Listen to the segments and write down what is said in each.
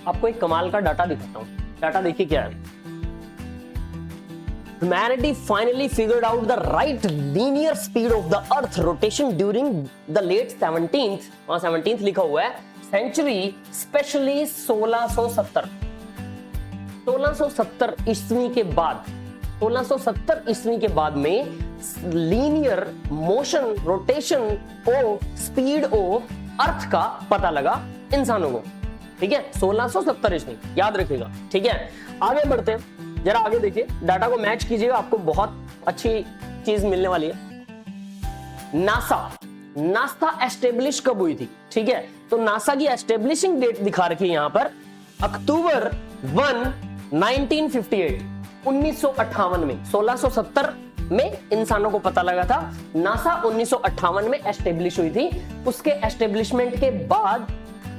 आपको एक कमाल का डाटा दिखाता हूं। डाटा देखिए क्या है। Humanity finally figured out the right linear speed of the Earth rotation during the late 17th, वहां 17th लिखा हुआ है, century, specially 1670 ईस्वी के बाद, 1670 ईस्वी के बाद में linear motion rotation of speed of earth का पता लगा इंसानों को। ठीक है, 1670 ईस्वी, याद रखिएगा। ठीक है, आगे बढ़ते हैं, जरा आगे देखिए, डाटा को मैच कीजिएगा, आपको बहुत अच्छी चीज मिलने वाली है। नासा एस्टेब्लिश कब हुई थी? ठीक है, तो नासा की एस्टेब्लिशिंग डेट दिखा रखी है यहां पर, अक्टूबर 1, 1958, 1958 में। 1670 में इंसानों को पता लगा था, नासा 1958 में एस्टेब्लिश हुई थी। उसके एस्टेब्लिशमेंट के बाद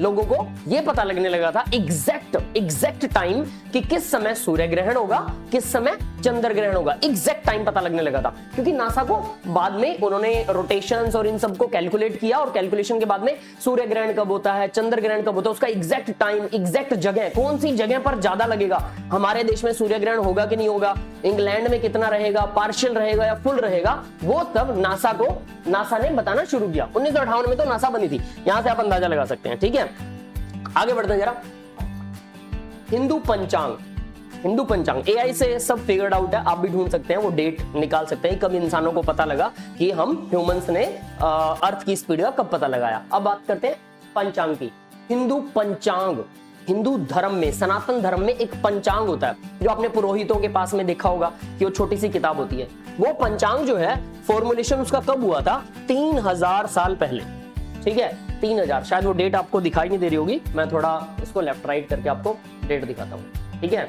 लोगों को यह पता लगने लगा था एग्जैक्ट टाइम कि किस समय सूर्य ग्रहण होगा, किस समय चंद्र ग्रहण होगा, एग्जैक्ट टाइम पता लगने लगा था। क्योंकि नासा को बाद में उन्होंने रोटेशंस और इन सबको कैलकुलेट किया, और कैलकुलेशन के बाद में सूर्य ग्रहण कब होता है, चंद्र ग्रहण कब होता है, उसका एग्जैक्ट टाइम, एग्जैक्ट जगह, कौन सी जगह पर ज्यादा लगेगा, हमारे देश में सूर्य ग्रहण होगा कि नहीं होगा, इंग्लैंड में कितना रहेगा, पार्शियल रहेगा या फुल रहेगा, वो सब नासा ने बताना शुरू किया। 1958 में तो नासा बनी थी, यहां से आप अंदाजा लगा सकते हैं। ठीक है, आगे बढ़ते हैं जरा। हिंदू पंचांग एआई से सब फिगर्ड आउट है, आप भी ढूंढ सकते हैं, वो डेट निकाल सकते हैं कब इंसानों को पता लगा कि हम ह्यूमंस ने अर्थ की स्पीड का कब पता लगाया। अब बात करते हैं पंचांग की। हिंदू पंचांग, हिंदू धर्म में, सनातन धर्म में एक पंचांग होता है, जो आपने पुरोहितों के पास में देखा होगा कि वो छोटी सी किताब होती है। वो पंचांग जो है, फॉर्मुलेशन उसका कब हुआ था? 3000 साल पहले। ठीक है, 3000, शायद वो डेट आपको दिखाई नहीं दे रही होगी, मैं थोड़ा इसको लेफ्ट राइट करके आपको डेट दिखाता हूं। ठीक है,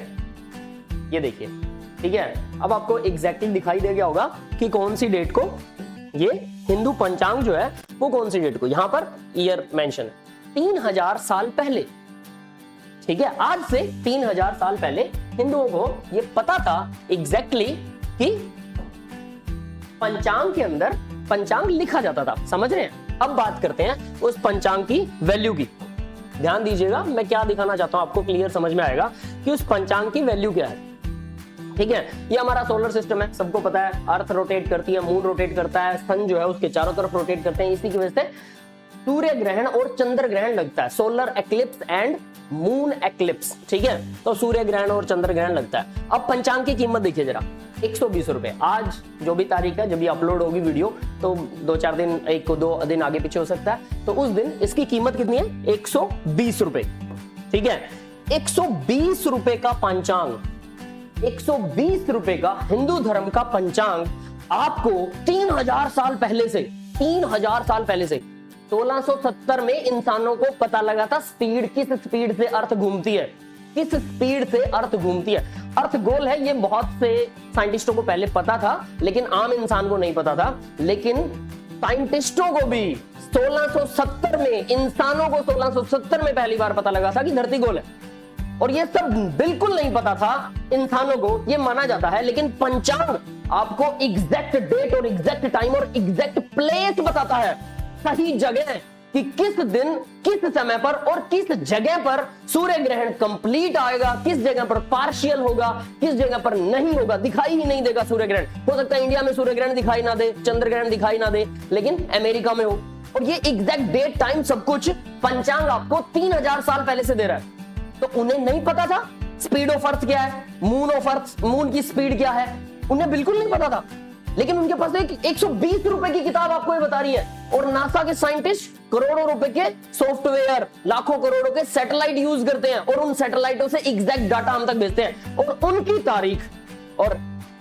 ये देखिए। ठीक है, अब आपको एग्जैक्टली दिखाई दे गया होगा कि कौन सी डेट को, ये हिंदू पंचांग जो है वो कौन सी डेट को, यहां पर ईयर मेंशन है, 3000 साल पहले। ठीक है, आज से 3000 साल पहले हिंदुओं को ये पता था एग्जैक्टली कि पंचांग के अंदर पंचांग लिखा जाता था। समझ रहे हैं? अब बात करते हैं उस पंचांग की वैल्यू की। ध्यान दीजिएगा, मैं क्या दिखाना चाहता हूं, आपको क्लियर समझ में आएगा कि उस पंचांग की वैल्यू क्या है। ठीक है, ये हमारा सोलर सिस्टम है, सबको पता है, अर्थ रोटेट करती है, मून रोटेट करता है, सन जो है उसके चारों तरफ रोटेट करते हैं। इसी की वजह से सूर्य ग्रहण और चंद्र ग्रहण लगता है, solar eclipse and moon eclipse. ठीक है, तो सूर्य ग्रहण और चंद्र ग्रहण लगता है। अब पंचांग की कीमत देखिए जरा, 120 रुपए। आज जो भी तारीख है, जब भी अपलोड होगी वीडियो, तो 2-4 दिन, 1-2 दिन आगे पीछे हो सकता है, तो उस दिन इसकी कीमत कितनी है? 120 रुपए। ठीक है, 120 रुपए का पंचांग, 120 रुपए का हिंदू धर्म का पंचांग आपको 3000 साल पहले से, 3000 साल पहले से 1670 में इंसानों को पता लगा था स्पीड, किस स्पीड से अर्थ घूमती है, किस स्पीड से अर्थ घूमती है। अर्थ गोल है, ये बहुत से साइंटिस्टों को पहले पता था, लेकिन आम इंसान को नहीं पता था। लेकिन साइंटिस्टों को भी 1670 में, इंसानों को 1670 में पहली बार पता लगा था कि धरती गोल है। और ये सब बिल्कुल नहीं पता था इंसानों को, ये माना जाता है। लेकिन पंचांग आपको एग्जैक्ट डेट और एग्जैक्ट टाइम और एग्जैक्ट प्लेस बताता है, सही जगह, कि किस दिन, किस समय पर और किस जगह पर सूर्य ग्रहण कंप्लीट आएगा, किस जगह पर पार्शियल होगा, किस जगह पर नहीं होगा, दिखाई ही नहीं देगा सूर्य ग्रहण। हो सकता है इंडिया में सूर्य ग्रहण दिखाई ना दे, चंद्र ग्रहण दिखाई ना दे, लेकिन अमेरिका में हो। और ये एग्जैक्ट डेट टाइम सब कुछ पंचांग आपको 3000 साल पहले से दे रहा है। तो उन्हें नहीं पता था स्पीड ऑफ अर्थ क्या है, मून ऑफ अर्थ, मून की स्पीड क्या है, उन्हें बिल्कुल नहीं पता था। लेकिन उनके पास एक 120 रुपए की किताब आपको ये बता रही है, और नासा के साइंटिस्ट करोड़ों रुपए के सॉफ्टवेयर, लाखों करोड़ों के सैटेलाइट यूज करते हैं, और उन सैटेलाइटों से एग्जैक्ट डाटा हम तक भेजते हैं। और उनकी तारीख और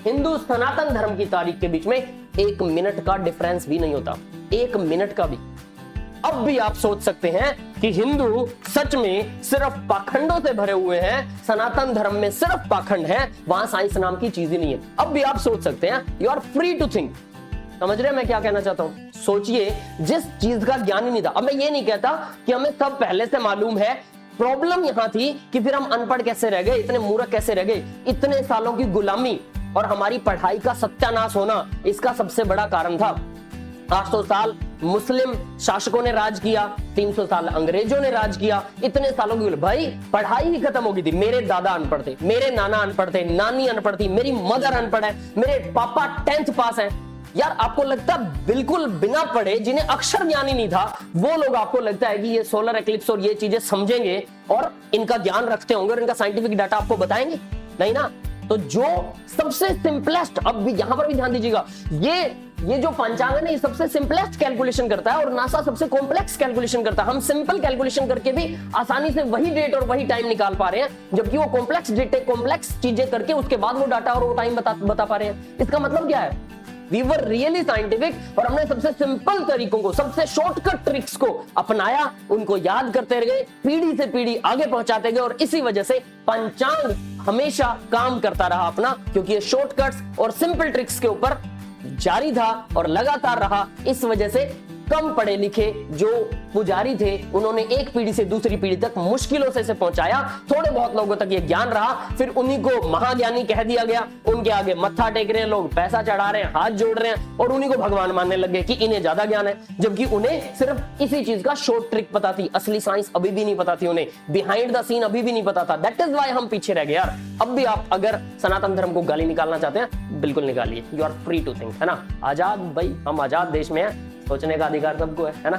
हिंदू सनातन धर्म की तारीख के बीच में 1 मिनट का डिफरेंस भी नहीं होता, 1 मिनट का भी। अब भी आप सोच सकते हैं कि हिंदू सच में सिर्फ पाखंडों से भरे हुए हैं, सनातन धर्म में सिर्फ पाखंड है, वहां साइंस नाम की चीज ही नहीं है। अब भी आप सोच सकते हैं, you are free to think. समझ रहे हैं मैं क्या कहना चाहता हूं? सोचिए, जिस चीज का ज्ञान ही नहीं था। अब मैं ये नहीं कहता कि हमें सब पहले से मालूम है, प्रॉब्लम यहां थी कि फिर हम अनपढ़ कैसे रह गए, इतने मूर्ख कैसे रह गए, इतने सालों की गुलामी और हमारी पढ़ाई का सत्यानाश होना, इसका सबसे बड़ा कारण था। 800 साल मुस्लिम शासकों ने राज किया, 300 साल अंग्रेजों ने राज किया, इतने सालों की भाई पढ़ाई ही खत्म हो गई थी। मेरे दादा अनपढ़ थे, मेरे नाना अनपढ़ थे, नानी अनपढ़ थी, मेरी मदर अनपढ़ है, मेरे पापा 10th पास है। यार आपको लगता है बिल्कुल बिना पढ़े, जिन्हें अक्षर ज्ञान ही नहीं था, वो लोग आपको लगता है कि ये सोलर एक्लिप्स और ये चीजें समझेंगे और इनका ज्ञान रखते होंगे और इनका साइंटिफिक डाटा आपको बताएंगे? नहीं ना। तो जो सबसे सिंपलेस्ट, अब भी यहां पर भी ध्यान दीजिएगा, ये जो पंचांग है ना, ये सबसे सिंपलेस्ट कैलकुलेशन करता है और नासा सबसे कॉम्प्लेक्स कैलकुलेशन करता है। हम सिंपल कैलकुलेशन करके भी आसानी से वही डेट और वही टाइम निकाल पा रहे हैं, जबकि वो कॉम्प्लेक्स डेटे, कॉम्प्लेक्स चीजें करके उसके बाद वो डाटा और वो टाइम बता पा रहे हैं। इसका मतलब क्या है? वी वर रियली साइंटिफिक और हमने सबसे सिंपल तरीकों को, सबसे शॉर्टकट ट्रिक्स को अपनाया, उनको याद करते गए, पीढ़ी से पीढ़ी आगे पहुंचाते गए और इसी वजह से पंचांग हमेशा काम करता रहा अपना, क्योंकि ये शॉर्टकट्स और सिंपल ट्रिक्स के ऊपर जारी था और लगातार रहा। इस वजह से कम पढ़े लिखे जो पुजारी थे, उन्होंने एक पीढ़ी से दूसरी पीढ़ी तक मुश्किलों से इसे पहुंचाया। थोड़े बहुत लोगों तक ये ज्ञान रहा, फिर उन्हीं को महाज्ञानी कह दिया गया, उनके आगे मत्था टेक रहे हैं लोग, पैसा चढ़ा रहे हैं, हाथ जोड़ रहे हैं और उन्हीं को भगवान मानने लग गए कि इन्हें ज्यादा ज्ञान है, जबकि उन्हें सिर्फ इसी चीज का शॉर्ट ट्रिक पता थी। असली साइंस अभी भी नहीं पता थी उन्हें, बिहाइंड द सीन अभी भी नहीं पता था। दैट इज व्हाई हम पीछे रह गए यार। अब भी आप अगर सनातन धर्म को गाली निकालना चाहते हैं, बिल्कुल निकालिए, you are free to think, है ना। आजाद भाई, हम आजाद देश में हैं, सोचने का अधिकार सबको है ना।